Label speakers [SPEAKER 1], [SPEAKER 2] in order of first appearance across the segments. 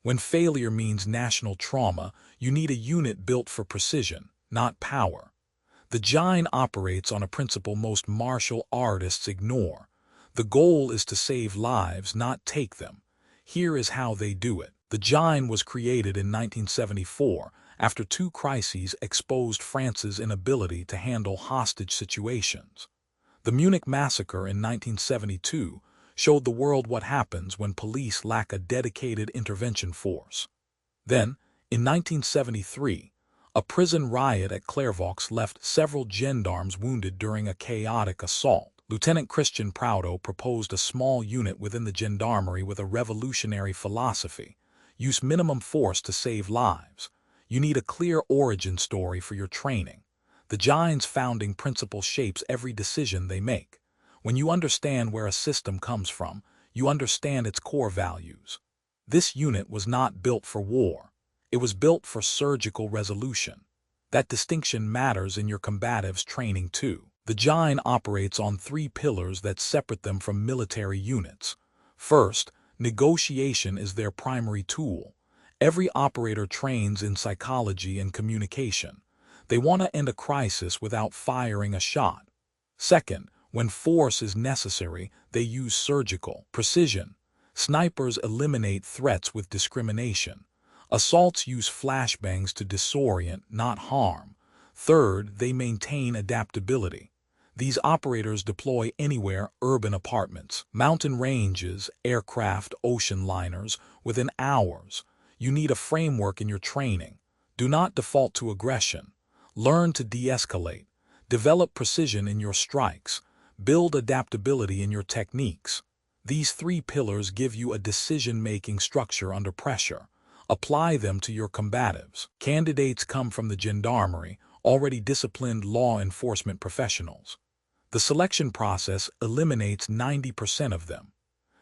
[SPEAKER 1] When failure means national trauma, you need a unit built for precision, not power. The GIGN operates on a principle most martial artists ignore. The goal is to save lives, not take them. Here is how they do it. The GIGN was created in 1974 after two crises exposed France's inability to handle hostage situations. The Munich massacre in 1972 showed the world what happens when police lack a dedicated intervention force. Then, in 1973, a prison riot at Clairvaux left several gendarmes wounded during a chaotic assault. Lieutenant Christian Proutot proposed a small unit within the gendarmerie with a revolutionary philosophy: use minimum force to save lives. You need a clear origin story for your training. The GIGN's founding principle shapes every decision they make. When you understand where a system comes from, you understand its core values. This unit was not built for war. It was built for surgical resolution. That distinction matters in your combatives training too. The GIGN operates on three pillars that separate them from military units. First, negotiation is their primary tool. Every operator trains in psychology and communication. They want to end a crisis without firing a shot. Second, when force is necessary, they use surgical precision. Snipers eliminate threats with discrimination. Assaults use flashbangs to disorient, not harm. Third, they maintain adaptability. These operators deploy anywhere: urban apartments, mountain ranges, aircraft, ocean liners, within hours. You need a framework in your training. Do not default to aggression. Learn to de-escalate. Develop precision in your strikes. Build adaptability in your techniques. These three pillars give you a decision-making structure under pressure. Apply them to your combatives. Candidates come from the gendarmerie, already disciplined law enforcement professionals. The selection process eliminates 90% of them.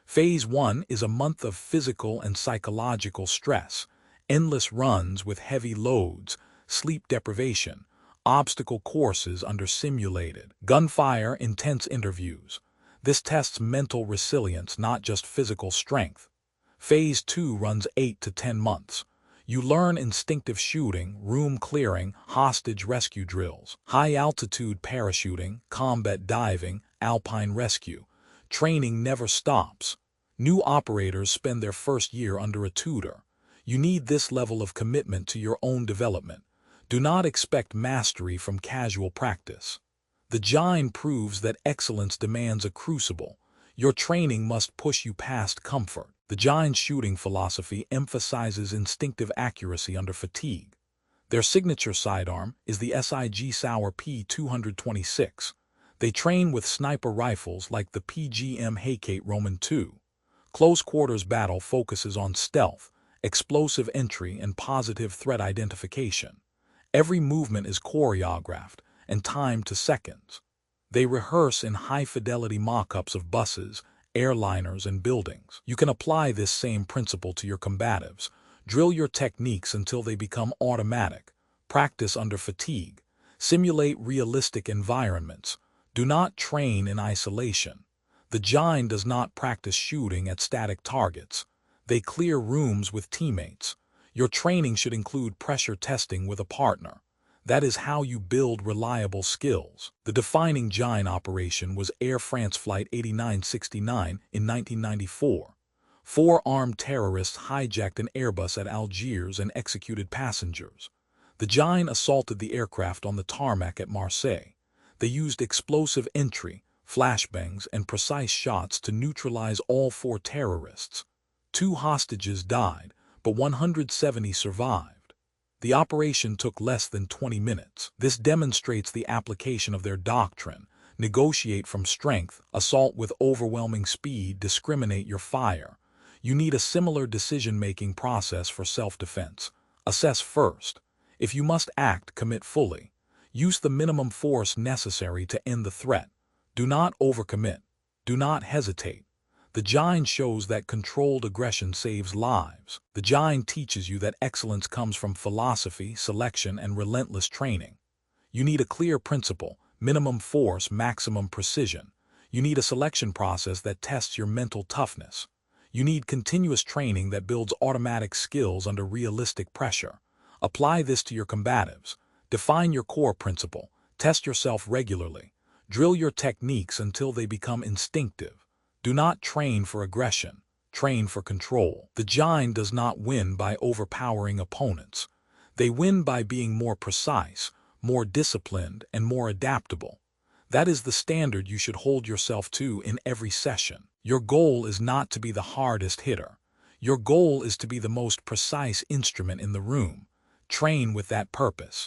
[SPEAKER 1] Phase 1 is a month of physical and psychological stress, endless runs with heavy loads, sleep deprivation, obstacle courses under simulated gunfire, intense interviews. This tests mental resilience, not just physical strength. Phase 2 runs 8 to 10 months. You learn instinctive shooting, room clearing, hostage rescue drills, high-altitude parachuting, combat diving, alpine rescue. Training never stops. New operators spend their first year under a tutor. You need this level of commitment to your own development. Do not expect mastery from casual practice. The GIGN proves that excellence demands a crucible. Your training must push you past comfort. The GIGN shooting philosophy emphasizes instinctive accuracy under fatigue. Their signature sidearm is the SIG Sauer P226. They train with sniper rifles like the PGM Hakate Roman II. Close quarters battle focuses on stealth, explosive entry, and positive threat identification. Every movement is choreographed and timed to seconds. They rehearse in high-fidelity mock-ups of buses, airliners, and buildings. You can apply this same principle to your combatives. Drill your techniques until they become automatic. Practice under fatigue. Simulate realistic environments. Do not train in isolation. The GIGN does not practice shooting at static targets. They clear rooms with teammates. Your training should include pressure testing with a partner. That is how you build reliable skills. The defining GIGN operation was Air France Flight 8969 in 1994. 4 armed terrorists hijacked an Airbus at Algiers and executed passengers. The GIGN assaulted the aircraft on the tarmac at Marseille. They used explosive entry, flashbangs, and precise shots to neutralize all 4 terrorists. 2 hostages died, but 170 survived. The operation took less than 20 minutes. This demonstrates the application of their doctrine: negotiate from strength, assault with overwhelming speed, discriminate your fire. You need a similar decision-making process for self-defense. Assess first. If you must act, commit fully. Use the minimum force necessary to end the threat. Do not overcommit. Do not hesitate. The GIGN shows that controlled aggression saves lives. The GIGN teaches you that excellence comes from philosophy, selection, and relentless training. You need a clear principle: minimum force, maximum precision. You need a selection process that tests your mental toughness. You need continuous training that builds automatic skills under realistic pressure. Apply this to your combatives. Define your core principle. Test yourself regularly. Drill your techniques until they become instinctive. Do not train for aggression. Train for control. The GIGN does not win by overpowering opponents. They win by being more precise, more disciplined, and more adaptable. That is the standard you should hold yourself to in every session. Your goal is not to be the hardest hitter. Your goal is to be the most precise instrument in the room. Train with that purpose.